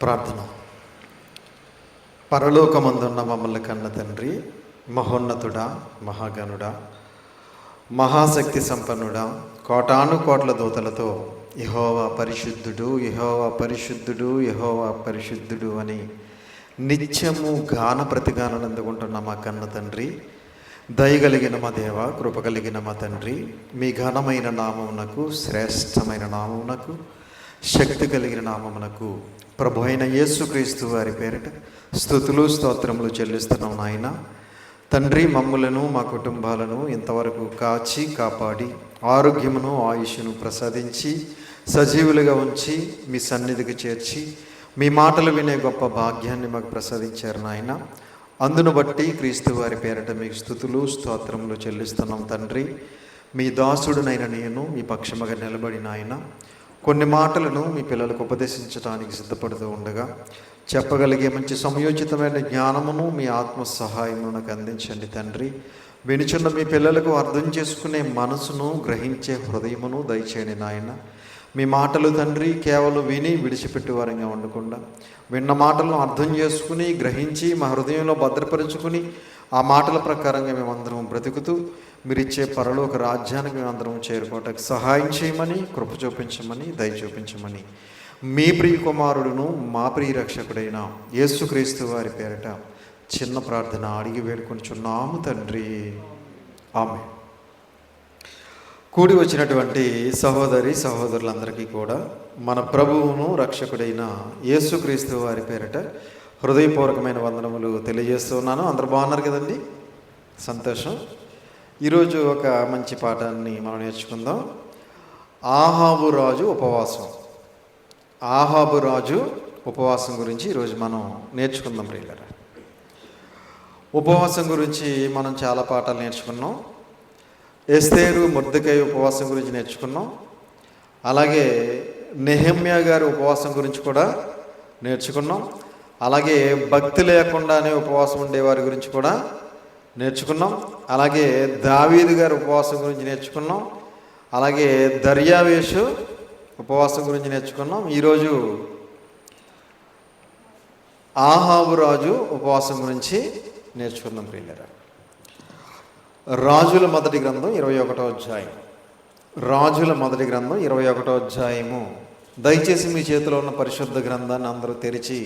ప్రార్థన. పరలోకమందున్న మమ్మల్ని కన్న తండ్రి, మహోన్నతుడా, మహాగణుడా, మహాశక్తి సంపన్నుడా, కోటాను కోట్ల దూతలతో యెహోవా పరిశుద్ధుడు, యెహోవా పరిశుద్ధుడు, యెహోవా పరిశుద్ధుడు అని నిత్యము గాన ప్రతిగానం అందుకుంటున్న మా కన్న తండ్రి, దయగలిగిన మా దేవ, కృప కలిగిన మా తండ్రి, మీ ఘనమైన నామమునకు, శ్రేష్టమైన నామమునకు, శక్తి కలిగిన నామమునకు ప్రభు అయిన యేసుక్రీస్తు వారి పేరిట స్తుతులు స్తోత్రములు చెల్లిస్తున్నాం నాయన. తండ్రి, మమ్ములను మా కుటుంబాలను ఇంతవరకు కాచి కాపాడి ఆరోగ్యమును ఆయుష్ను ప్రసాదించి సజీవులుగా ఉంచి మీ సన్నిధికి చేర్చి మీ మాటలు వినే గొప్ప భాగ్యాన్ని మాకు ప్రసాదించారు నాయన. అందును బట్టి క్రీస్తు వారి పేరిట మీకు స్తుతులు స్తోత్రములు చెల్లిస్తున్నాం తండ్రి. మీ దాసుడునైన నేను మీ పక్షముగా నిలబడిన ఆయన కొన్ని మాటలను మీ పిల్లలకు ఉపదేశించడానికి సిద్ధపడుతూ ఉండగా చెప్పగలిగే మంచి సమయోచితమైన జ్ఞానమును మీ ఆత్మ సహాయమును నాకు అందించండి తండ్రి. వినుచున్న మీ పిల్లలకు అర్థం చేసుకునే మనసును, గ్రహించే హృదయమును దయచేయండి నాయన. మీ మాటలు తండ్రి కేవలం విని విడిచిపెట్టే వారంగా ఉండకుండా విన్న మాటలను అర్థం చేసుకుని గ్రహించి మా హృదయంలో భద్రపరుచుకుని ఆ మాటల ప్రకారంగా మేమందరం బ్రతుకుతూ మీరిచ్చే పరలోక రాజ్యానికి మేమందరం చేరుకోవటానికి సహాయం చేయమని, కృప చూపించమని, దయ చూపించమని మీ ప్రియ కుమారుడును మా ప్రియ రక్షకుడైన యేసుక్రీస్తు వారి పేరిట చిన్న ప్రార్థన అడిగి వేడుకొనిచున్నాము తండ్రి, ఆమేన్. కూడి వచ్చినటువంటి సహోదరి సహోదరులందరికీ కూడా మన ప్రభువును రక్షకుడైన యేసుక్రీస్తు వారి పేరిట హృదయపూర్వకమైన వందనములు తెలియజేస్తున్నాను. అందరు బాగున్నారు కదండి? సంతోషం. ఈరోజు ఒక మంచి పాఠాన్ని మనం నేర్చుకుందాం. ఆహాబు రాజు ఉపవాసం. ఆహాబు రాజు ఉపవాసం గురించి ఈరోజు మనం నేర్చుకుందాం ప్రియులారా. ఉపవాసం గురించి మనం చాలా పాఠాలు నేర్చుకున్నాం. ఎస్తేరు, మొర్దెకై ఉపవాసం గురించి నేర్చుకున్నాం. అలాగే నెహెమ్యా గారి ఉపవాసం గురించి కూడా నేర్చుకున్నాం. అలాగే భక్తి లేకుండానే ఉపవాసం ఉండేవారి గురించి కూడా నేర్చుకున్నాం. అలాగే దావీదు గారి ఉపవాసం గురించి నేర్చుకున్నాం. అలాగే దర్యావేషు ఉపవాసం గురించి నేర్చుకున్నాం. ఈరోజు ఆహాబు రాజు ఉపవాసం గురించి నేర్చుకుందాం ప్రియులారా. రాజుల మొదటి గ్రంథం 21వ అధ్యాయం. రాజుల మొదటి గ్రంథం 21వ అధ్యాయము. దయచేసి మీ చేతిలో ఉన్న పరిశుద్ధ గ్రంథాన్ని అందరూ తెరిచి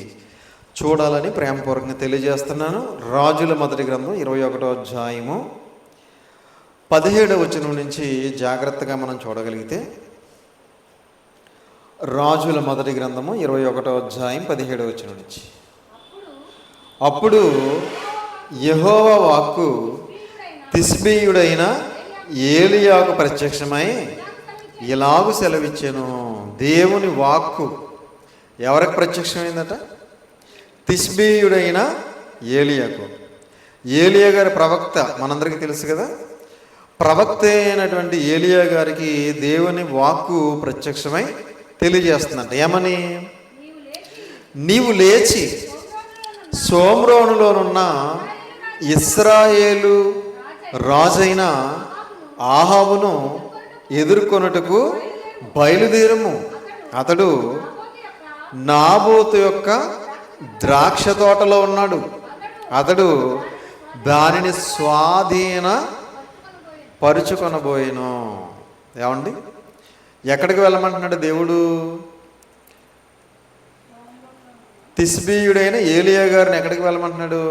చూడాలని ప్రేమపూర్వకంగా తెలియజేస్తున్నాను. రాజుల మొదటి గ్రంథం 21వ అధ్యాయము 17వ వచనం నుంచి జాగ్రత్తగా మనం చూడగలిగితే, రాజుల మొదటి గ్రంథము 21వ అధ్యాయం 17వ వచనం నుంచి, అప్పుడు యెహోవా వాక్కు తిష్బీయుడైన ఏలియాకు ప్రత్యక్షమై ఇలాగు సెలవిచ్చెను. దేవుని వాక్కు ఎవరికి ప్రత్యక్షమైందట? తిష్బీయుడైన ఏలియాకు. ఏలియా గారి ప్రవక్త మనందరికీ తెలుసు కదా. ప్రవక్త అయినటువంటి ఏలియా గారికి దేవుని వాక్కు ప్రత్యక్షమై తెలియజేస్తుందంట. ఏమని? నీవు లేచి షోమ్రోనులోనున్న ఇశ్రాయేలు రాజైన ఆహాబును ఎదుర్కొనుటకు బయలుదేరము. అతడు నాబోతు యొక్క ద్రాక్ష తోటలో ఉన్నాడు. అతడు దానిని స్వాధీన పరుచుకొనబోయేను. ఏమండి, ఎక్కడికి వెళ్ళమంటున్నాడు దేవుడు? తిష్బీయుడైన ఏలియా గారిని ఎక్కడికి వెళ్ళమంటున్నాడు?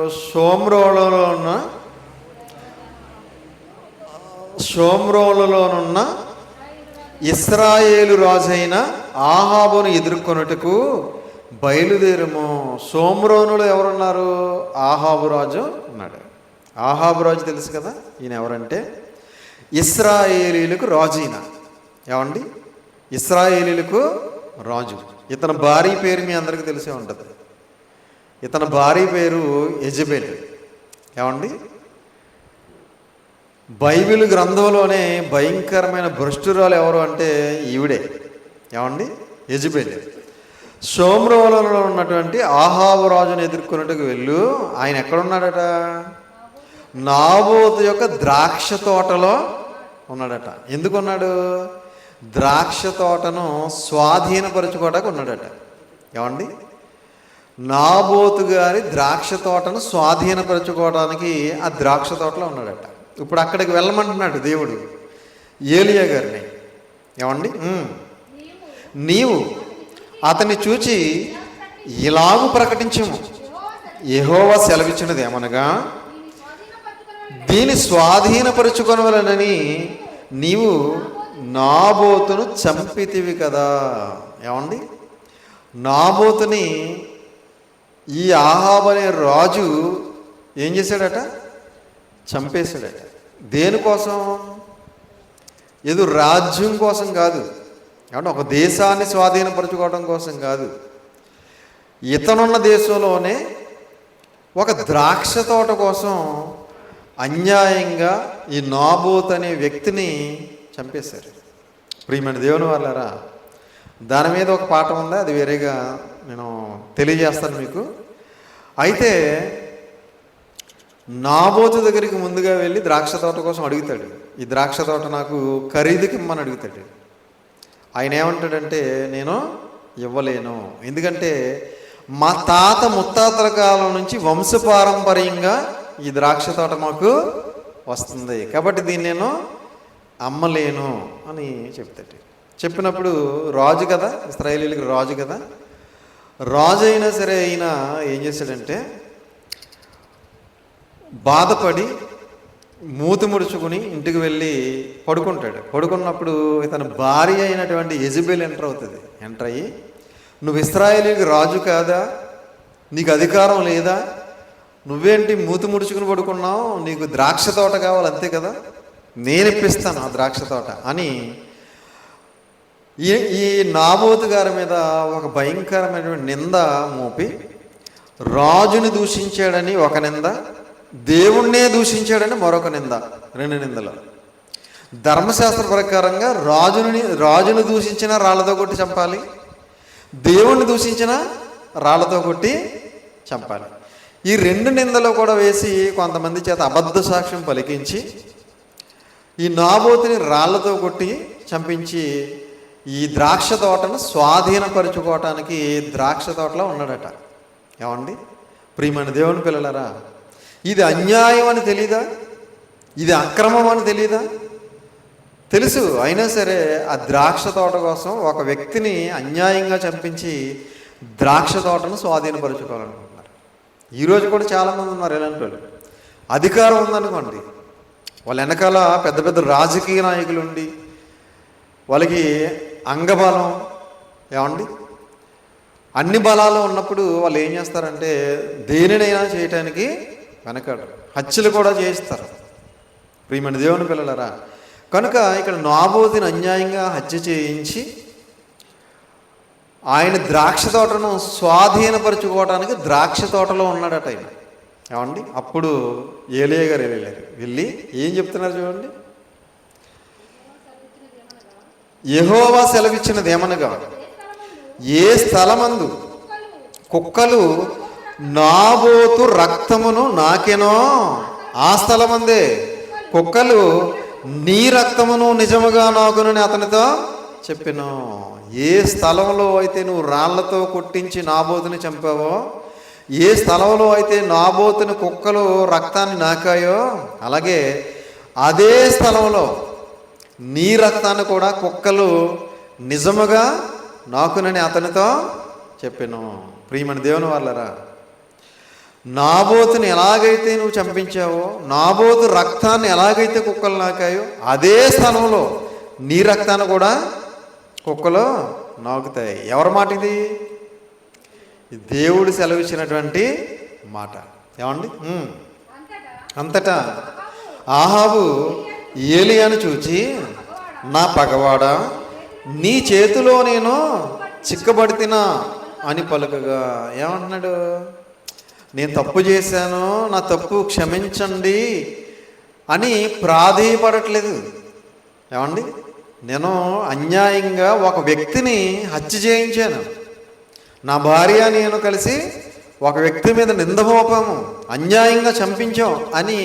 షోమ్రోనులోనున్న ఇశ్రాయేలు రాజైన ఆహాబును ఎదుర్కొనుటకు బయలుదేరము. షోమ్రోనులో ఎవరున్నారు? ఆహాబు రాజు ఉన్నాడు. ఆహాబు రాజు తెలుసు కదా. ఈయన ఎవరంటే ఇశ్రాయేలీలకు రాజు. ఈయన ఏమండి, ఇశ్రాయేలీలకు రాజు. ఇతని భార్య పేరు మీ అందరికీ తెలిసే ఉంటుంది. ఇతని భార్య పేరు యెజబెల్. ఏమండి, బైబిల్ గ్రంథంలోనే భయంకరమైన భ్రష్టురాలు ఎవరు అంటే ఈవిడే. ఏమండి, యెజబెల్. షోమ్రోనులో ఉన్నటువంటి ఆహాబు రాజును ఎదుర్కొన్నట్టుకు వెళ్ళు. ఆయన ఎక్కడున్నాడట? నాబోతు యొక్క ద్రాక్ష తోటలో ఉన్నాడట. ఎందుకున్నాడు? ద్రాక్ష తోటను స్వాధీనపరుచుకోవడానికి ఉన్నాడట. ఏమండి, నాబోతు గారి ద్రాక్ష తోటను స్వాధీనపరచుకోవడానికి ఆ ద్రాక్ష తోటలో ఉన్నాడట. ఇప్పుడు అక్కడికి వెళ్ళమంటున్నాడు దేవుడు ఏలియా గారిని. ఏమండి, నీవు అతన్ని చూచి ఇలాగు ప్రకటించము, యెహోవా సెలవిచ్చినది ఏమనగా, దీన్ని స్వాధీనపరుచుకొనవలెనని నీవు నాబోతును చంపితివి కదా. ఏమండి, నాబోతుని ఈ ఆహాబు అనే రాజు ఏం చేశాడట? చంపేశాడట. దేనికోసం? ఏదో రాజ్యం కోసం కాదు, కాబట్టి ఒక దేశాన్ని స్వాధీనపరచుకోవడం కోసం కాదు. ఇతనున్న దేశంలోనే ఒక ద్రాక్ష తోట కోసం అన్యాయంగా ఈ నాబోతు అనే వ్యక్తిని చంపేశారు. ప్రియమైన దేవుని వాళ్ళారా, దాని మీద ఒక పాఠం ఉందా, అది వేరేగా నేను తెలియజేస్తాను మీకు. అయితే నాబోతు దగ్గరికి ముందుగా వెళ్ళి ద్రాక్ష తోట కోసం అడుగుతాడు. ఈ ద్రాక్ష తోట నాకు ఖరీదుకి ఇమ్మని అడుగుతాడు. ఆయన ఏమంటాడంటే, నేను ఇవ్వలేను, ఎందుకంటే మా తాత ముత్తాతల కాలం నుంచి వంశపారంపర్యంగా ఈ ద్రాక్ష తోట మాకు వస్తుంది, కాబట్టి దీన్ని నేను అమ్మలేను అని చెప్తాడు. చెప్పినప్పుడు రాజు కదా, ఇశ్రాయేలీయులకి రాజు కదా, రాజు అయినా సరే అయినా ఏం చేశాడంటే బాధపడి మూతి ముడుచుకుని ఇంటికి వెళ్ళి పడుకుంటాడు. పడుకున్నప్పుడు ఇతని భార్య అయినటువంటి యెజబెల్ ఎంటర్ అయ్యి, నువ్వు ఇశ్రాయేలీయులకి రాజు కాదా, నీకు అధికారం లేదా, నువ్వేంటి మూతి ముడుచుకుని పడుకున్నావు, నీకు ద్రాక్ష తోట కావాలి అంతే కదా, నేను ఇప్పిస్తాను ఆ ద్రాక్ష తోట అని ఈ నాబోతు గారి మీద ఒక భయంకరమైనటువంటి నింద మోపి, రాజుని దూషించాడని ఒక నింద, దేవుణ్ణే దూషించాడని మరొక నింద, రెండు నిందలు. ధర్మశాస్త్ర ప్రకారంగా రాజును దూషించిన రాళ్లతో కొట్టి చంపాలి, దేవుణ్ణి దూషించిన రాళ్లతో కొట్టి చంపాలి. ఈ రెండు నిందలు కూడా వేసి కొంతమంది చేత అబద్ధ సాక్ష్యం పలికించి ఈ నాబోతుని రాళ్లతో కొట్టి చంపించి ఈ ద్రాక్ష తోటను స్వాధీనపరుచుకోవటానికి ద్రాక్ష తోటలో ఉన్నాడట. ఏమండి, ప్రియమైన దేవుని పిల్లలారా, ఇది అన్యాయం అని తెలీదా, ఇది అక్రమం అని తెలీదా? తెలుసు. అయినా సరే ఆ ద్రాక్ష తోట కోసం ఒక వ్యక్తిని అన్యాయంగా చంపించి ద్రాక్ష తోటను స్వాధీనపరుచుకోవాలనుకుంటున్నారు. ఈరోజు కూడా చాలామంది ఉన్నారు ఇలాంటి వాళ్ళు. అధికారం ఉందనుకోండి, వాళ్ళ వెనకాల పెద్ద పెద్ద రాజకీయ నాయకులు ఉండి వాళ్ళకి అంగబలం, ఏమండి, అన్ని బలాలు ఉన్నప్పుడు వాళ్ళు ఏం చేస్తారంటే దేనినైనా చేయటానికి వెనకాడు, హత్యలు కూడా చేయిస్తారు. ప్రియమైన దేవుని పిల్లలరా, కనుక ఇక్కడ నాబోతుని అన్యాయంగా హత్య చేయించి ఆయన ద్రాక్ష తోటను స్వాధీనపరుచుకోవడానికి ద్రాక్ష తోటలో ఉన్నాడట ఆయన. ఏమండి, అప్పుడు ఏలియా గారు వెళ్ళి ఏం చెప్తున్నారు చూడండి, యెహోవా సెలవిచ్చినది ఏమనగా, ఏ స్థలమందు కుక్కలు నాబోతు రక్తమును నాకెనో ఆ స్థలమందే కుక్కలు నీ రక్తమును నిజముగా నాకునని అతనితో చెప్పెను. ఏ స్థలంలో అయితే నువ్వు రాళ్లతో కొట్టించి నాబోతుని చంపావో, ఏ స్థలంలో అయితే నాబోతుని కుక్కలు రక్తాన్ని నాకాయో, అలాగే అదే స్థలంలో నీ రక్తాన్ని కూడా కుక్కలు నిజముగా నాకునని అతనితో చెప్పెను. ప్రియమైన దేవుని వాళ్ళరా, నాబోతుని ఎలాగైతే నువ్వు చంపించావో, నాబోతు రక్తాన్ని ఎలాగైతే కుక్కలు నాకాయో, అదే స్థలంలో నీ రక్తాన్ని కూడా కుక్కలు నాకుతాయి. ఎవరి మాట ఇది? దేవుడు సెలవిచ్చినటువంటి మాట. ఏమండి, అంతటా ఆహాబు ఏలియాను చూచి, నా పగవాడా, నీ చేతిలో నేను చిక్కబడితినా అని పలుకగా, ఏమంటున్నాడు, నేను తప్పు చేశాను, నా తప్పు క్షమించండి అని ప్రాధేయపడట్లేదు. ఏమండి, నేను అన్యాయంగా ఒక వ్యక్తిని హత్య చేయించాను, నా భార్య నేను కలిసి ఒక వ్యక్తి మీద నింద మోపాము, అన్యాయంగా చంపించాం అని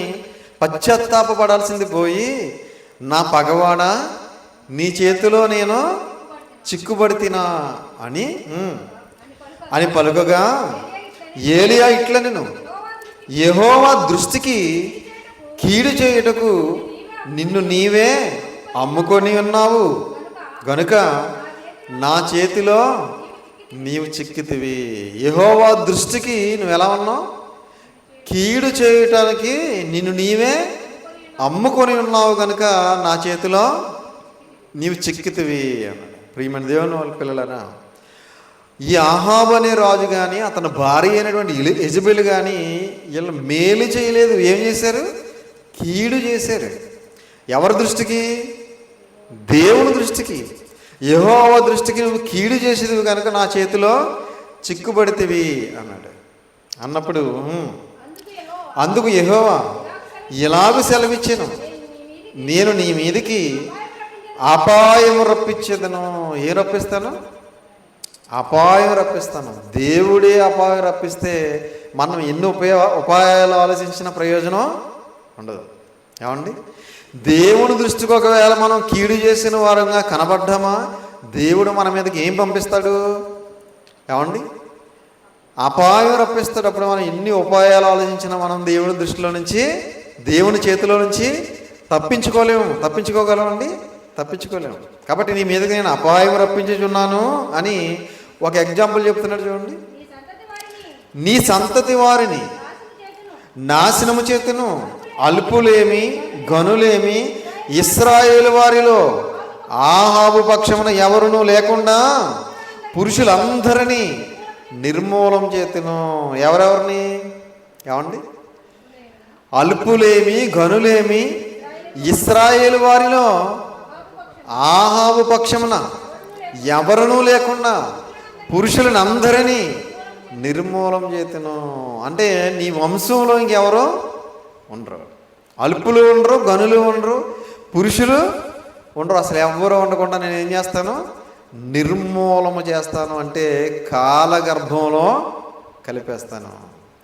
పశ్చాత్తాపపడాల్సింది పోయి, నా పగవాడా, నీ చేతిలో నేను చిక్కుబడితినా అని పలుకగా ఏలియా ఇట్లా నేను యెహోవా దృష్టికి కీడు చేయుటకు నిన్ను నీవే అమ్ముకొని ఉన్నావు గనుక నా చేతిలో నీవు చిక్కితివి. యెహోవా దృష్టికి నువ్వు ఎలా ఉన్నావు? కీడు చేయటానికి నిన్ను నీవే అమ్ముకొని ఉన్నావు కనుక నా చేతిలో నీవు చిక్కితివి అన్నాడు. ప్రియమైన దేవుని వాళ్ళ పిల్లలరా, ఈ అహాబు అనే రాజు కానీ అతని భార్య అయినటువంటి యెజబెల్ కానీ వీళ్ళు మేలు చేయలేదు. ఏం చేశారు? కీడు చేశారు. ఎవరి దృష్టికి? దేవుని దృష్టికి. యెహోవా దృష్టికి నువ్వు కీడు చేసేది కనుక నా చేతిలో చిక్కుబడితివి అన్నాడు. అన్నప్పుడు అందుకు యెహోవా ఇలాగ సెలవిచ్చాను, నేను నీ మీదకి అపాయము రప్పించేదను. ఏ రప్పిస్తాను? అపాయం రప్పిస్తాను. దేవుడే అపాయం రప్పిస్తే మనం ఎన్ని ఉపాయాలు ఆలోచించిన ప్రయోజనం ఉండదు. ఏమండి? దేవుని దృష్టికి ఒకవేళ మనం కీడు చేసిన వారంగా కనబడ్డామా, దేవుడు మన మీదకి ఏం పంపిస్తాడు? ఏమండి? అపాయం రప్పిస్తాడు. అప్పుడు మనం ఎన్ని ఉపాయాలు ఆలోచించినా మనం దేవుని దృష్టిలో నుంచి, దేవుని చేతిలో నుంచి తప్పించుకోగలమండి? తప్పించుకోలేము. కాబట్టి నీ మీదకి నేను అపాయం రప్పించుచున్నాను అని ఒక ఎగ్జాంపుల్ చెప్తున్నాడు చూడండి. నీ సంతతి వారిని నాశనము చేతును, అల్పులేమి గనులేమి ఇశ్రాయేలు వారిలో ఆహాబు పక్షమున ఎవరునూ లేకుండా పురుషులందరినీ నిర్మూలం చేతును. ఎవరెవరిని? ఏమండి? అల్పులేమి గనులేమి ఇశ్రాయేలు వారిలో ఆహాబు పక్షమున ఎవరునూ లేకుండా పురుషులను అందరినీ నిర్మూలం చేతును. అంటే నీ వంశంలో ఇంకెవరో ఉండరు. అల్పులు ఉండరు, గనులు ఉండరు, పురుషులు ఉండరు. అసలు ఎవరు ఉండకుండా నేను ఏం చేస్తాను? నిర్మూలము చేస్తాను. అంటే కాలగర్భంలో కలిపేస్తాను.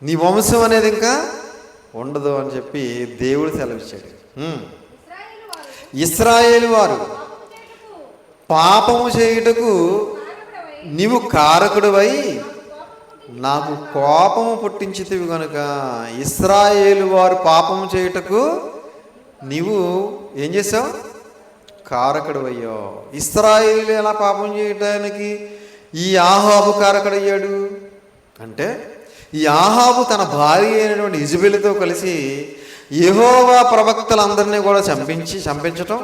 నీ వంశం అనేది ఇంకా ఉండదు అని చెప్పి దేవుడు సెలవిచ్చాడు. ఇశ్రాయేలు వారు పాపము చేయుటకు నీవు కారకుడివై నాకు కోపము పుట్టించితివి కనుక. ఇశ్రాయేలు వారు పాపము చేయుటకు నీవు ఏం చేసావు? కారకుడివయ్యో. ఇశ్రాయేలు ఎలా పాపం చేయటానికి ఈ ఆహాబు కారకుడయ్యాడు అంటే, ఈ ఆహాబు తన భార్య అయినటువంటి యెజబెలుతో కలిసి యెహోవా ప్రవక్తలందరినీ కూడా చంపించటం,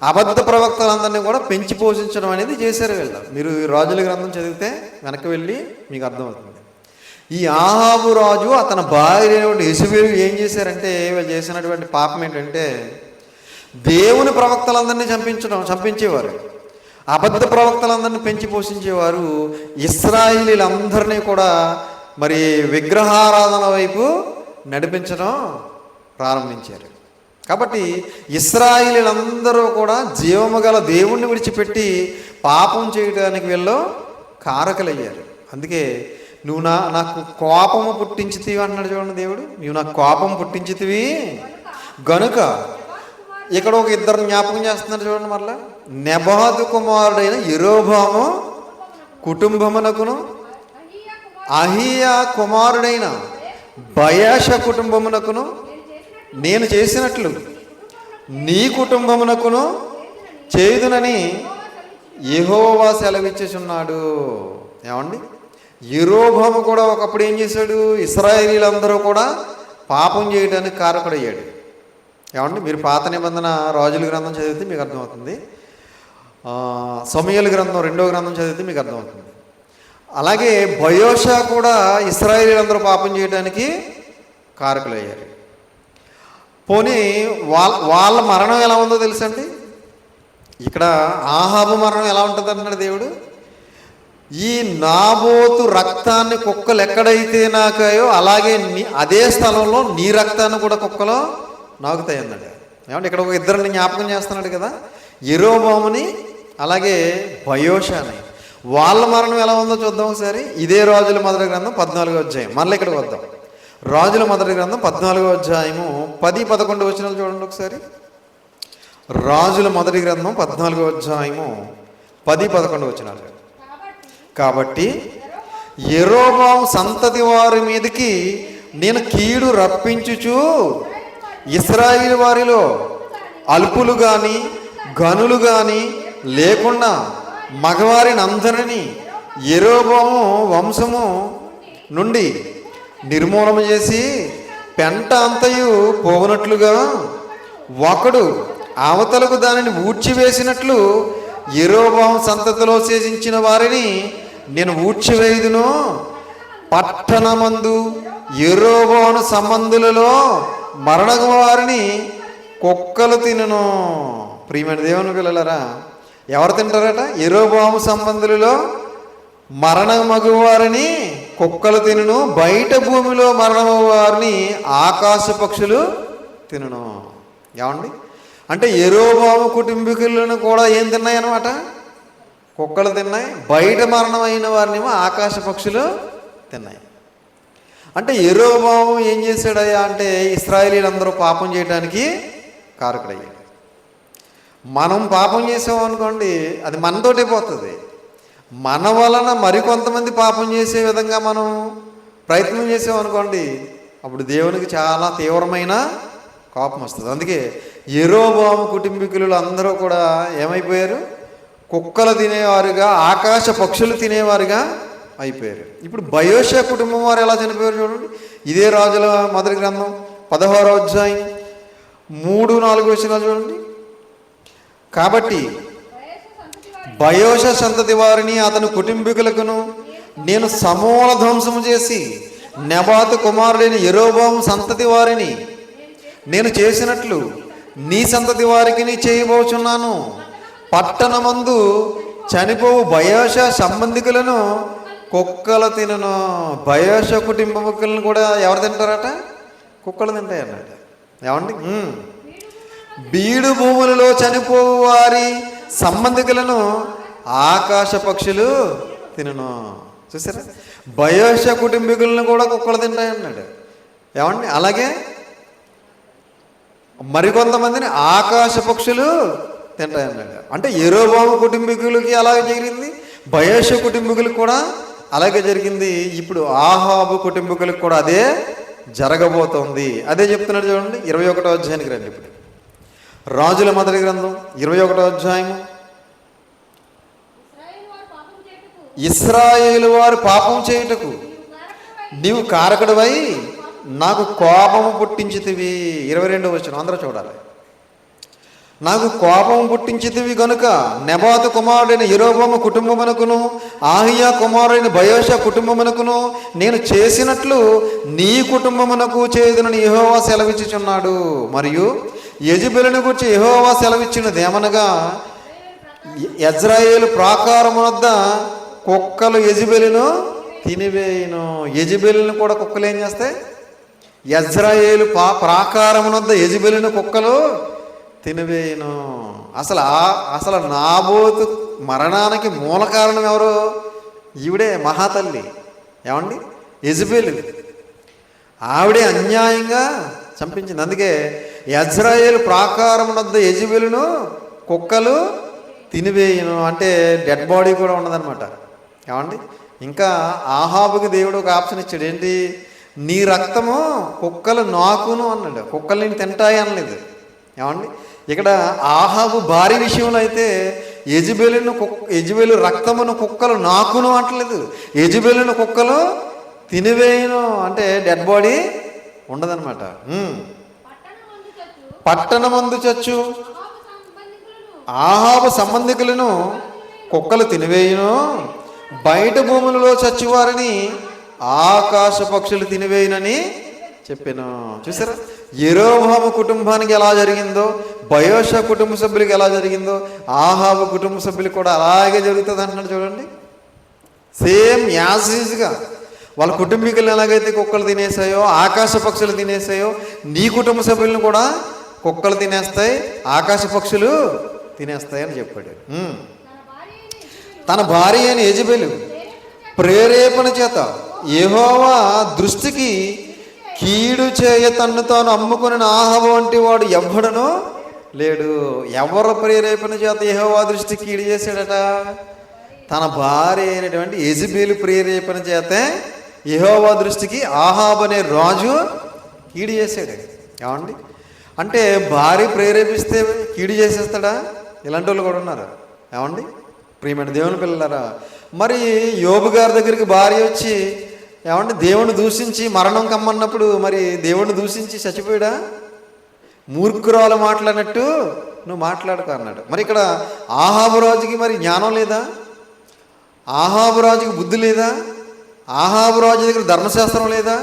అబద్ధ ప్రవక్తలందరినీ కూడా పెంచి పోషించడం అనేది చేశారు వీళ్ళు. మీరు రాజుల గ్రంథం చదివితే వెనక్కి వెళ్ళి మీకు అర్థమవుతుంది. ఈ ఆహాబు రాజు అతని భార్య అయినటువంటి యెజబెలు ఏం చేశారంటే, వీళ్ళు చేసినటువంటి పాపం ఏంటంటే దేవుని ప్రవక్తలందరినీ చంపించేవారు, అబద్ధ ప్రవక్తలందరినీ పెంచి పోషించేవారు. ఇశ్రాయేలీలందరినీ కూడా మరి విగ్రహారాధన వైపు నడిపించడం ప్రారంభించారు. కాబట్టి ఇశ్రాయేలీలందరూ కూడా జీవము గల దేవుణ్ణి విడిచిపెట్టి పాపం చేయడానికి వీళ్ళు కారకులయ్యారు. అందుకే నువ్వు నాకు కోపము పుట్టించితివి అన్నాడు చూడండి దేవుడు. నువ్వు నాకు కోపం పుట్టించితివి గనుక. ఇక్కడ ఒక ఇద్దరు జ్ఞాపకం చేస్తున్నారు చూడండి. మరలా నెబాతు కుమారుడైన యెరోబాము కుటుంబమునకును, అహీయా కుమారుడైన బయాష కుటుంబమునకును నేను చేసినట్లు నీ కుటుంబమునకును చేయుదునని యెహోవా సెలవిచ్చుచున్నాడు. ఏమండి? యెరోబాము కూడా ఒకప్పుడు ఏం చేశాడు? ఇశ్రాయేలీలందరూ కూడా పాపం చేయడానికి కారకుడయ్యాడు. ఏమండి? మీరు పాత నిబంధన రాజుల గ్రంథం చదివితే మీకు అర్థమవుతుంది. సమూయేలు గ్రంథం 2వ గ్రంథం చదివితే మీకు అర్థమవుతుంది. అలాగే బయోషా కూడా ఇశ్రాయేలీలందరూ పాపం చేయడానికి కారకులయ్యారు. పోనీ వాళ్ళ మరణం ఎలా ఉందో తెలుసండి. ఇక్కడ ఆహాబు మరణం ఎలా ఉంటుంది అంటున్నాడు దేవుడు. ఈ నాబోతు రక్తాన్ని కుక్కలు ఎక్కడైతే నాకాయో అలాగే అదే స్థలంలో నీ రక్తాన్ని కూడా కుక్కలో నాకుతాయి అన్నాడు. ఏమంటే ఇక్కడ ఒక ఇద్దరిని జ్ఞాపకం చేస్తున్నాడు కదా, యెరోబాముని అలాగే బయోషాని. వాళ్ళ మరణం ఎలా ఉందో చూద్దాం ఒకసారి. ఇదే రాజుల మొదటి గ్రంథం 14వ అధ్యాయం. మళ్ళీ ఇక్కడికి వద్దాం. రాజుల మొదటి గ్రంథం 14వ అధ్యాయము 10-11 వచనాలు చూడండి ఒకసారి. రాజుల మొదటి గ్రంథం 14వ అధ్యాయము 10-11 వచనాలు. కాబట్టి యెరొబెయాము సంతతి వారి మీదకి నేను కీడు రప్పించుచు ఇశ్రాయేలు వారిలో అల్పులు కానీ గనులు కానీ లేకుండా మగవారిని అందరినీ యెరొబెయాము వంశము నుండి నిర్మూలన చేసి పెంట అంతయు పోవునట్లుగా ఒకడు అవతలకు దానిని ఊడ్చివేసినట్లు యెరొబెయాము సంతతిలో శేషించిన వారిని నేను ఊడ్చివేయుదును. పట్టణమందు యెరొబెయాము సంబంధులలో మరణము వారిని కుక్కలు తినును. ప్రియమైన దేవుని పిల్లలారా, ఎవరు తింటారట? యెరొబెయాము సంబంధులలో మరణమగు వారిని కుక్కలు తినును, బయట భూమిలో మరణమగు వారిని ఆకాశ పక్షులు తినును. ఏమండి? అంటే యెరొబెయాము కుటుంబీకులను కూడా ఏం తిన్నాయి అన్నమాట? కుక్కలు తిన్నాయి. బయట మరణం అయిన వారినేమో ఆకాశ పక్షులు తిన్నాయి. అంటే యెరొబెయాము ఏం చేశాడయ్యా అంటే ఇశ్రాయేలీలందరూ పాపం చేయడానికి కారకుడయ్యాడు. మనం పాపం చేసామనుకోండి, అది మనతోటే పోతుంది. మన వలన మరికొంతమంది పాపం చేసే విధంగా మనం ప్రయత్నం చేసామనుకోండి, అప్పుడు దేవునికి చాలా తీవ్రమైన కోపం వస్తుంది. అందుకే యెరొబెయాము కుటుంబీకులు అందరూ కూడా ఏమైపోయారు? కుక్కలు తినేవారుగా, ఆకాశ పక్షులు తినేవారుగా అయిపోయారు. ఇప్పుడు బయోషా కుటుంబం వారు ఎలా చనిపోయారు చూడండి. ఇదే రాజుల మొదటి గ్రంథం 16వ అధ్యాయం 3-4 వచనాలు చూడండి. కాబట్టి బయోషా సంతతి వారిని అతని కుటుంబీకులకును నేను సమూల ధ్వంసము చేసి నెబాతు కుమారుడైన యెరొబెయాము సంతతి వారిని నేను చేసినట్లు నీ సంతతి వారికి చేయబోచున్నాను. పట్టణమందు చనిపోవు బయోషా సంబంధికులను కుక్కలు తినను. బయోషా కుటుంబీకులను కూడా ఎవరు తింటారట? కుక్కలు తింటాయి అన్నమాట. ఏమండి? బీడు భూములలో చనిపోవు వారి సంబంధికులను ఆకాశ పక్షులు తినను. చూసారా? బయోషా కుటుంబీకులను కూడా కుక్కలు తింటాయి అన్నాడు. ఏమండి? అలాగే మరికొంతమందిని ఆకాశ పక్షులు తింటాయి అన్నాడు. అంటే యెరొబెయాము కుటుంబీకులకి అలాగే జరిగింది, బయోషా కుటుంబీకులకు కూడా అలాగే జరిగింది. ఇప్పుడు ఆహాబు కుటుంబీకులకు కూడా అదే జరగబోతోంది. అదే చెప్తున్నాడు చూడండి. 21వ అధ్యాయానికి రండి. ఇప్పుడు రాజుల మొదటి గ్రంథం 21వ అధ్యాయము. ఇశ్రాయేలు వారు పాపం చేయుటకు నీవు కారకుడివై నాకు కోపము పుట్టించితివి. 22వ వచనం అందరూ చూడాలి. నాకు కోపము పుట్టించితివి గనుక నెబాతు కుమారుడైన యెరొబెయాము కుటుంబమునకును ఆహియా కుమారుడైన బయోషా కుటుంబమునకును నేను చేసినట్లు నీ కుటుంబమునకు చేయుదునని యెహోవా సెలవిచ్చుచున్నాడు. మరియు యెజెబెలును గూర్చి యెహోవా సెలవిచ్చినదేమనగా యెజ్రెయేలు ప్రాకారము వద్ద కుక్కలు యెజెబెలును తినివేయును. యెజెబెలును కూడా కుక్కలు ఏం చేస్తాయి? యెజ్రెయేలు ప్రాకారము వద్ద యెజెబెలును కుక్కలు తినివేయును. అసలు నాబోతు మరణానికి మూల కారణం ఎవరు? ఈవిడే మహాతల్లి. ఏమండి? యెజెబెలు. ఆవిడే అన్యాయంగా చంపించింది. అందుకే యెజ్రెయేలు ప్రాకారం వద్ద యెజెబెలును కుక్కలు తినివేయును. అంటే డెడ్ బాడీ కూడా ఉన్నదనమాట. ఏమండి? ఇంకా ఆహాబుకి దేవుడు ఒక ఆప్షన్ ఇచ్చాడు. ఏంటి? నీ రక్తము కుక్కలు నాకును అన్నాడు. కుక్కలు నేను తింటాయి అనలేదు. ఏమండి? ఇక్కడ ఆహాబు భారీ విషయంలో అయితే యెజెబెలు రక్తమును కుక్కలు నాకును అంటలేదు. యెజెబెలును కుక్కలు తినివేయును అంటే డెడ్ బాడీ ఉండదన్నమాట. పట్టణమందు చచ్చు ఆహాబు సంబంధికులను కుక్కలు తినివేయును, బయట భూములలో చచ్చివారిని ఆకాశ పక్షులు తినివేయునని చెప్పాను. చూసారా? యెరొబెయాము కుటుంబానికి ఎలా జరిగిందో, బయోషా కుటుంబ సభ్యులకి ఎలా జరిగిందో, ఆహాబు కుటుంబ సభ్యులకు కూడా అలాగే జరుగుతుంది అంటున్నాడు చూడండి. సేమ్ యాజిజ్గా వాళ్ళ కుటుంబీకులను ఎలాగైతే కుక్కలు తినేసాయో, ఆకాశ పక్షులు తినేసాయో, నీ కుటుంబ సభ్యులను కూడా కుక్కలు తినేస్తాయి, ఆకాశ పక్షులు తినేస్తాయి అని చెప్పాడు. తన భార్య అయిన యెజెబెలు ప్రేరేపణ చేత యెహోవా దృష్టికి కీడు చేయ తన్ను తాను అమ్ముకుని ఆహాబు వంటి వాడు ఎవ్వడనో లేడు. ఎవరు ప్రేరేపణ చేత యెహోవా దృష్టికి కీడు చేశాడట? తన భార్య అయినటువంటి యెజెబెలు ప్రేరేపణ చేతే యెహోవా దృష్టికి ఆహాబు అనే రాజు కీడు చేశాడు. ఏమండి అంటే భార్య ప్రేరేపిస్తే కీడు చేసేస్తాడా? ఇలాంటి వాళ్ళు కూడా ఉన్నారు. ఏమండి ప్రియమైన దేవుని పిల్లలారా, మరి యోబు గారి దగ్గరికి భార్య వచ్చి ఏమంటే దేవుని దూషించి మరణం కమ్మన్నప్పుడు మరి దేవుణ్ణి దూషించి చచ్చిపోయాడా? మూర్ఖురాలు మాట్లాడినట్టు నువ్వు మాట్లాడుకో అన్నాడు. మరి ఇక్కడ ఆహాబు రాజుకి మరి జ్ఞానం లేదా? ఆహాబు రాజుకి బుద్ధి లేదా? ఆహాబు రాజు దగ్గర ధర్మశాస్త్రం లేదా?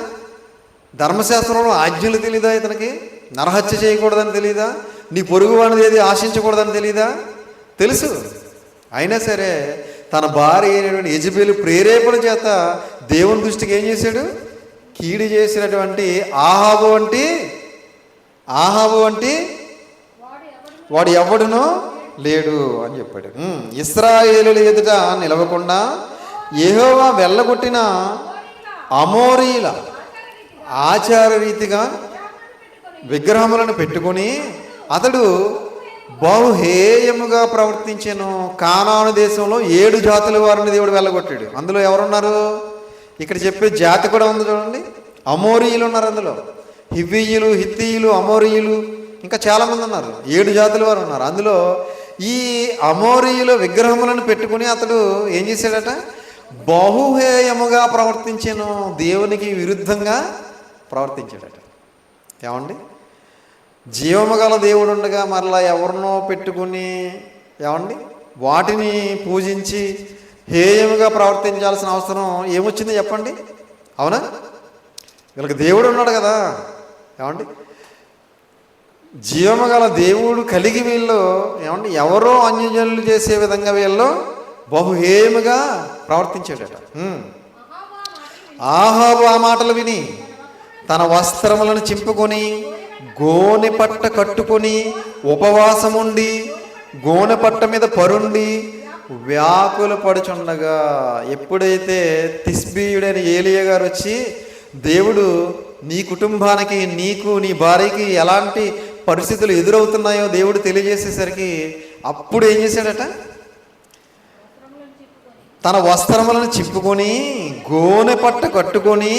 ధర్మశాస్త్రంలో ఆజ్ఞలు తెలీదా? ఇతనికి నరహత్య చేయకూడదని తెలీదా? నీ పొరుగు వాడిది ఏది ఆశించకూడదని తెలీదా? తెలుసు. అయినా సరే తన భార్య అయినటువంటి యెజెబెలు ప్రేరేపణ చేత దేవుని దృష్టికి ఏం చేశాడు? కీడు చేసినటువంటి ఆహాబు వంటి వాడు ఎవడునో లేడు అని చెప్పాడు. ఇశ్రాయేలుల ఎదుట నిలవకుండా యెహోవా వెళ్ళగొట్టిన అమోరీల ఆచార రీతిగా విగ్రహములను పెట్టుకొని అతడు బహుహేయముగా ప్రవర్తించాను. కానాను దేశంలో 7 జాతుల వారిని దేవుడు వెళ్ళగొట్టాడు. అందులో ఎవరున్నారు? ఇక్కడ చెప్పే జాతి కూడా ఉంది చూడండి. అమోరీయులు ఉన్నారు, అందులో హివ్వీయులు, హిత్తీయులు, అమోరీయులు, ఇంకా చాలామంది ఉన్నారు. 7 జాతుల వారు ఉన్నారు. అందులో ఈ అమోరీయుల విగ్రహములను పెట్టుకుని అతడు ఏం చేశాడట? బహుహేయముగా ప్రవర్తించాను, దేవునికి విరుద్ధంగా ప్రవర్తించాడట. ఏమండి జీవము గల దేవుడు ఉండగా మరలా ఎవరినో పెట్టుకుని ఏమండి వాటిని పూజించి హేయముగా ప్రవర్తించాల్సిన అవసరం ఏమొచ్చింది చెప్పండి? అవునా? వీళ్ళకి దేవుడు ఉన్నాడు కదా. ఏమండి జీవము గల దేవుడు కలిగి వీళ్ళు ఏమండి ఎవరో అన్యజనులు చేసే విధంగా వీళ్ళు బహుహేయముగా ప్రవర్తించాడట. ఆహాబు ఆ మాటలు విని తన వస్త్రములను చింపుకొని గోనె పట్ట కట్టుకొని ఉపవాసముండి గోనె పట్ట మీద పరుండి వ్యాకుల పడుచుండగా, ఎప్పుడైతే తిష్బీయుడైన ఏలియా గారు వచ్చి దేవుడు నీ కుటుంబానికి, నీకు, నీ భార్యకి ఎలాంటి పరిస్థితులు ఎదురవుతున్నాయో దేవుడు తెలియజేసేసరికి అప్పుడు ఏం చేశాడట? తన వస్త్రములను చింపుకొని గోనె పట్ట కట్టుకొని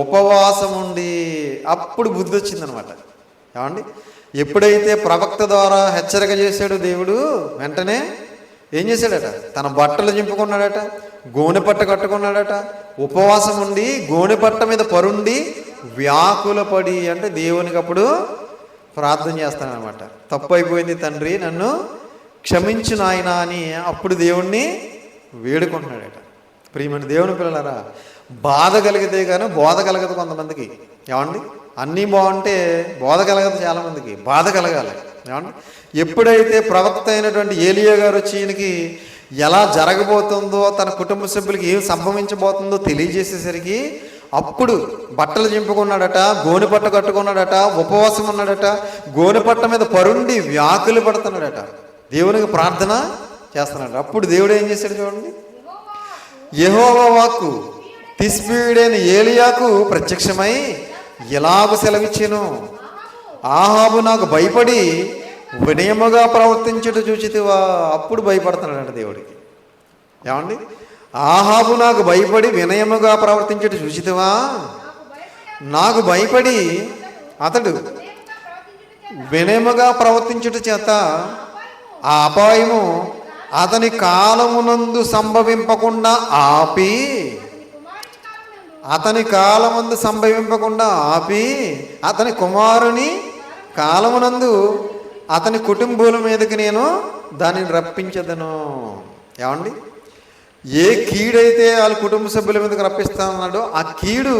ఉపవాసం ఉండి అప్పుడు బుద్ధి వచ్చిందనమాట. ఏమండి ఎప్పుడైతే ప్రవక్త ద్వారా హెచ్చరిక చేశాడు దేవుడు, వెంటనే ఏం చేశాడట? తన బట్టలు చింపుకున్నాడట, గోనె పట్ట కట్టుకున్నాడట, ఉపవాసం ఉండి గోనె పట్ట మీద పరుండి వ్యాకుల పడి, అంటే దేవునికి అప్పుడు ప్రార్థన చేస్తానమాట. తప్పు అయిపోయింది తండ్రి, నన్ను క్షమించు నాయనా అని అప్పుడు దేవుణ్ణి వేడుకుంటున్నాడట. ప్రియమైన దేవుని పిల్లలారా, బాధ కలిగితే కానీ బోధ కలగదు కొంతమందికి. ఏమండి అన్నీ బాగుంటే బోధ కలగదు చాలామందికి, బాధ కలగాలి. ఏమండి ఎప్పుడైతే ప్రవక్త అయినటువంటి ఏలియా గారు వచ్చి ఈయనకి ఎలా జరగబోతుందో, తన కుటుంబ సభ్యులకి ఏం సంభవించబోతుందో తెలియజేసేసరికి అప్పుడు బట్టలు చింపుకున్నాడట, గోనె పట్ట కట్టుకున్నాడట, ఉపవాసం ఉన్నాడట, గోనె పట్ట మీద పరుండి వ్యాకులు పడుతున్నాడట, దేవునికి ప్రార్థన చేస్తున్నాడు. అప్పుడు దేవుడు ఏం చేశాడు చూడండి. యెహోవా వాక్కు తిష్బీయుడైన ఏలియాకు ప్రత్యక్షమై ఎలాగూ సెలవిచ్చాను, ఆహాబు నాకు భయపడి వినయముగా ప్రవర్తించుట చూచితివా. అప్పుడు భయపడుతున్నాడంట దేవుడికి. ఏమండి ఆహాబు నాకు భయపడి వినయముగా ప్రవర్తించుట చూచితివా, నాకు భయపడి అతడు వినయముగా ప్రవర్తించుట చేత ఆ అపాయము అతని కాలమునందు సంభవింపకుండా ఆపి, అతని కాలమందు సంభవింపకుండా ఆపి అతని కుమారుని కాలమునందు అతని కుటుంబుల మీదకి నేను దానిని రప్పించదను. ఏమండి ఏ కీడైతే వాళ్ళ కుటుంబ సభ్యుల మీదకి రప్పిస్తానన్నాడో ఆ కీడు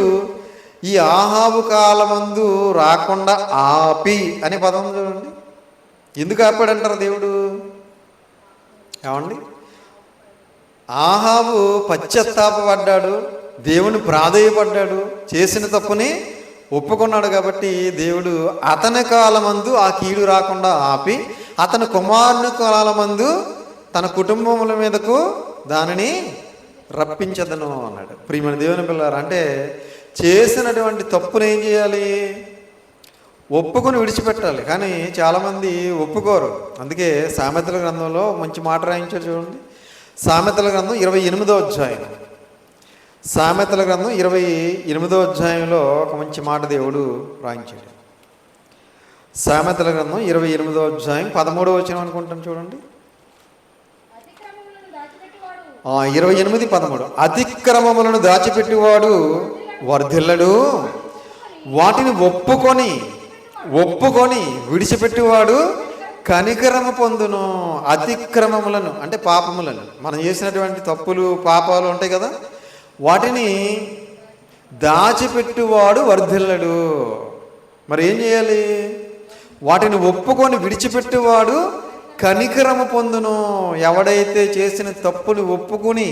ఈ ఆహాబు కాలమందు రాకుండా ఆపి అనే పదం చూడండి. ఎందుకు ఆపాడంటారు దేవుడు? ఏమండి ఆహాబు పశ్చాత్తాపడ్డాడు, దేవుని ప్రాధేయపడ్డాడు, చేసిన తప్పుని ఒప్పుకున్నాడు. కాబట్టి దేవుడు అతని కాలమందు ఆ కీడు రాకుండా ఆపి అతని కుమారుని కాలమందు తన కుటుంబముల మీదకు దానిని రప్పించదను అన్నాడు. ప్రియమైన దేవుని పిల్లలు, అంటే చేసినటువంటి తప్పును ఏం చేయాలి? ఒప్పుకొని విడిచిపెట్టాలి. కానీ చాలామంది ఒప్పుకోరు. అందుకే సామెతల గ్రంథంలో మంచి మాట రాయించారు చూడండి. సామెతల గ్రంథం 28వ అధ్యాయం. సామెతల గ్రంథం 28వ అధ్యాయంలో ఒక మంచి మాట దేవుడు రాయించాడు. సామెతల గ్రంథం 28వ అధ్యాయం 13వ వచనం అనుకుంటాను, చూడండి. 28:13. అతిక్రమములను దాచిపెట్టివాడు వర్ధిల్లడు, వాటిని ఒప్పుకొని విడిచిపెట్టివాడు కనికరము పొందును. అతిక్రమములను అంటే పాపములను, మనం చేసినటువంటి తప్పులు పాపాలు ఉంటాయి కదా, వాటిని దాచిపెట్టువాడు వర్ధిల్లడు. మరి ఏం చేయాలి? వాటిని ఒప్పుకొని విడిచిపెట్టువాడు కనికరము పొందును. ఎవడైతే చేసిన తప్పుని ఒప్పుకొని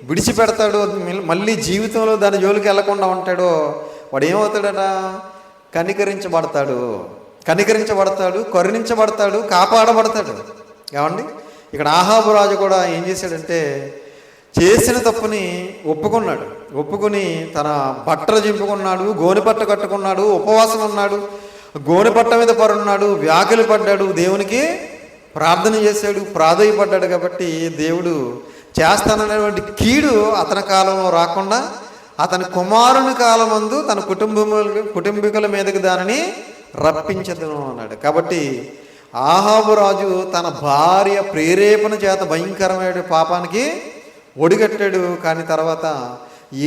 విడిచిపెడతాడో, మళ్ళీ జీవితంలో దాని జోలికి వెళ్లకుండా ఉంటాడో, వాడు ఏమవుతాడట? కనికరించబడతాడు, కరుణించబడతాడు, కాపాడబడతాడు. ఏమండి, ఇక్కడ ఆహాబు రాజు కూడా ఏం చేశాడంటే, చేసిన తప్పుని ఒప్పుకుని తన బట్టలు చింపుకున్నాడు, గోనెపట్ట కట్టుకున్నాడు, ఉపవాసం ఉన్నాడు, గోనెపట్ట మీద పరున్నాడు, వ్యాకులు పడ్డాడు, దేవునికి ప్రార్థన చేశాడు, ప్రాధేయపడ్డాడు. కాబట్టి దేవుడు చేస్తాననేటువంటి కీడు అతని కాలంలో రాకుండా అతని కుమారుని కాలమందు తన కుటుంబీకుల మీదకి దానిని రప్పించదును అన్నాడు. కాబట్టి ఆహాబు రాజు తన భార్య ప్రేరేపణ చేత భయంకరమైన పాపానికి ఒడిగట్టాడు. కానీ తర్వాత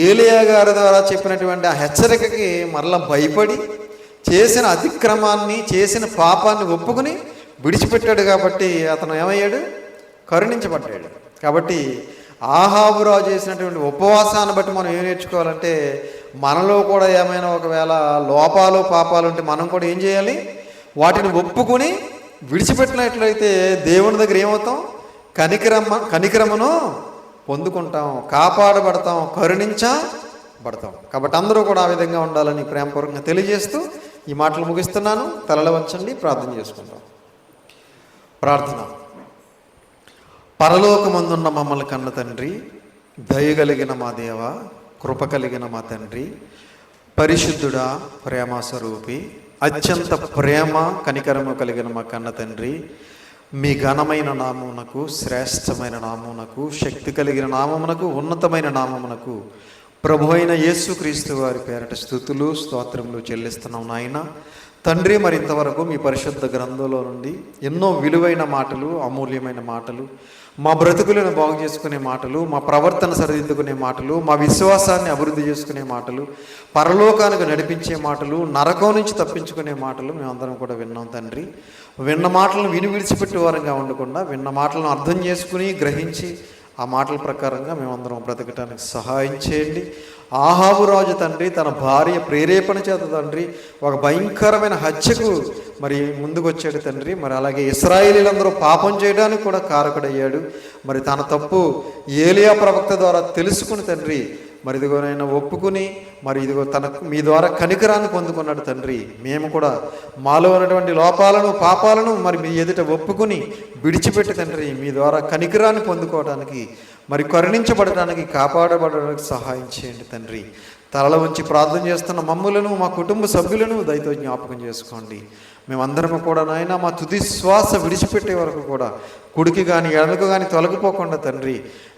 ఏలియా గారి ద్వారా చెప్పినటువంటి ఆ హెచ్చరికకి మరలా భయపడి చేసిన అతిక్రమాన్ని, చేసిన పాపాన్ని ఒప్పుకుని విడిచిపెట్టాడు. కాబట్టి అతను ఏమయ్యాడు? కరుణించబడ్డాడు. కాబట్టి ఆహాబు రాజు చేసినటువంటి ఉపవాసాన్ని బట్టి మనం ఏం నేర్చుకోవాలంటే, మనలో కూడా ఏమైనా ఒకవేళ లోపాలు పాపాలు ఉంటే మనం కూడా ఏం చేయాలి? వాటిని ఒప్పుకొని విడిచిపెట్టినట్లయితే దేవుని దగ్గర ఏమవుతాం? కనికరమును పొందుకుంటాం, కాపాడబడతాం, కరుణించబడతాం. కాబట్టి అందరూ కూడా ఆ విధంగా ఉండాలని ప్రేమపూర్వకంగా తెలియజేస్తూ ఈ మాటలు ముగిస్తున్నాను. తలలు వంచండి, ప్రార్థన చేసుకుంటాం. ప్రార్థన. పరలోకమందున్న మమ్మల్ని కన్న తండ్రి, దయగలిగిన మా దేవ, కృప కలిగిన మా తండ్రి, పరిశుద్ధుడా, ప్రేమ స్వరూపి, అత్యంత ప్రేమ కనికరము కలిగిన మా కన్న తండ్రి, మీ ఘనమైన నామమునకు, శ్రేష్టమైన నామమునకు, శక్తి కలిగిన నామమునకు, ఉన్నతమైన నామమునకు ప్రభు అయిన యేసుక్రీస్తు వారి పేరట స్తుతులు స్తోత్రములు చెల్లిస్తున్నాం నాయన. తండ్రి, మరి ఇంతవరకు మీ పరిశుద్ధ గ్రంథంలో నుండి ఎన్నో విలువైన మాటలు, అమూల్యమైన మాటలు, మా బ్రతుకులను బాగు చేసుకునే మాటలు, మా ప్రవర్తన సరిదిద్దుకునే మాటలు, మా విశ్వాసాన్ని అభివృద్ధి చేసుకునే మాటలు, పరలోకానికి నడిపించే మాటలు, నరకం నుంచి తప్పించుకునే మాటలు మేమందరం కూడా విన్నాం తండ్రి. విన్న మాటలను విడిచిపెట్టే వారంగా ఉండకుండా విన్న మాటలను అర్థం చేసుకుని గ్రహించి ఆ మాటల ప్రకారంగా మేమందరం బ్రతకటానికి సహాయం చేయండి. ఆహాబు రాజు తండ్రి తన భార్య ప్రేరేపణ చేత తండ్రి ఒక భయంకరమైన హత్యకు మరి ముందుకు వచ్చాడు తండ్రి. మరి అలాగే ఇశ్రాయేలీలందరూ పాపం చేయడానికి కూడా కారకుడయ్యాడు. మరి తన తప్పు ఏలియా ప్రవక్త ద్వారా తెలుసుకుని తండ్రి మరి ఇదిగోనైనా ఒప్పుకుని మరి ఇదిగో మీ ద్వారా కనికరాన్ని పొందుకున్నాడు తండ్రి. మేము కూడా మాలో ఉన్నటువంటి లోపాలను పాపాలను మరి మీ ఎదుట ఒప్పుకుని విడిచిపెట్టి తండ్రి మీ ద్వారా కనికరాన్ని పొందుకోవడానికి మరి కరుణించబడటానికి కాపాడబడడానికి సహాయం చేయండి తండ్రి. తలల వంచి ప్రార్థన చేస్తున్న మమ్ములను, మా కుటుంబ సభ్యులను దయతో జ్ఞాపకం చేసుకోండి. మేమందరము కూడా నాయన మా తుది శ్వాస విడిచిపెట్టే వరకు కూడా కుడికి కానీ ఎడమకు కానీ తొలగిపోకుండా తండ్రి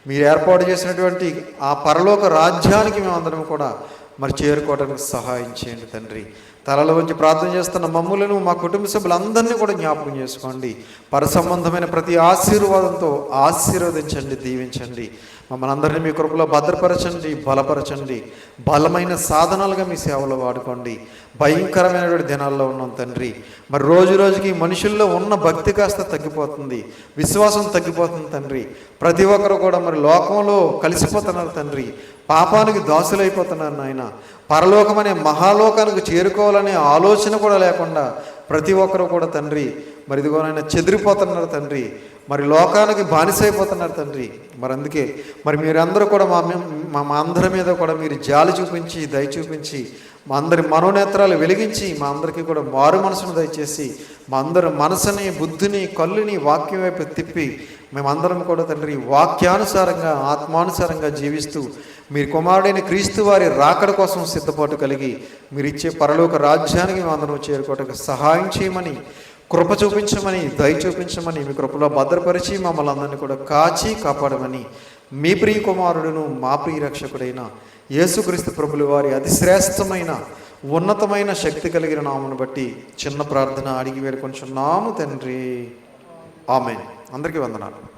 మీరు ఏర్పాటు చేసినటువంటి ఆ పరలోక రాజ్యానికి మేమందరం కూడా మరి చేరుకోవడానికి సహాయం చేయండి తండ్రి. తలల వంచి ప్రార్థన చేస్తున్న మమ్ములను, మా కుటుంబ సభ్యులందరినీ కూడా జ్ఞాపకం చేసుకోండి. పరసంబంధమైన ప్రతి ఆశీర్వాదంతో ఆశీర్వదించండి, దీవించండి. మమ్మల్ని అందరినీ మీ కృపలో భద్రపరచండి, బలపరచండి. బలమైన సాధనాలుగా మీ సేవలో వాడుకోండి. భయంకరమైనటువంటి దినాల్లో ఉన్నాం తండ్రి. మరి రోజు రోజుకి మనుషుల్లో ఉన్న భక్తి కాస్త తగ్గిపోతుంది, విశ్వాసం తగ్గిపోతుంది తండ్రి. ప్రతి ఒక్కరు కూడా మరి లోకంలో కలిసిపోతున్నారు తండ్రి, పాపానికి దాసులైపోతున్నారు నాయన. పరలోకం అనే మహాలోకానికి చేరుకోవాలనే ఆలోచన కూడా లేకుండా ప్రతి ఒక్కరు కూడా తండ్రి మరి ఇదిగోనైనా చెదిరిపోతున్నారు తండ్రి. మరి లోకానికి బానిసైపోతున్నారు తండ్రి. మరి అందుకే మరి మీరందరూ కూడా మా అందరి మీద కూడా మీరు జాలి చూపించి దయ చూపించి మా అందరి మనోనేత్రాలు వెలిగించి మా అందరికీ కూడా మారు మనసును దయచేసి మా అందరి మనసుని, బుద్ధిని, కళ్ళుని వాక్యం వైపు తిప్పి మేమందరం కూడా తండ్రి వాక్యానుసారంగా ఆత్మానుసారంగా జీవిస్తూ మీరు కుమారుడైన క్రీస్తు వారి రాకడ కోసం సిద్ధపాటు కలిగి మీరు ఇచ్చే పరలోక రాజ్యానికి మేమందరం చేరుకోవడానికి సహాయం చేయమని, కృప చూపించమని, దయ చూపించమని, మీ కృపలో భద్రపరిచి మమ్మల్ని అందరినీ కూడా కాచి కాపాడమని మీ ప్రియ కుమారుడును మా ప్రియ రక్షకుడైన యేసుక్రీస్తు ప్రభుల వారి అతిశ్రేష్టమైన ఉన్నతమైన శక్తి కలిగిన నామను బట్టి చిన్న ప్రార్థన అడిగి వేడుకొంచున్నాము తండ్రి. ఆమేన్. అందరికీ వందనాలు.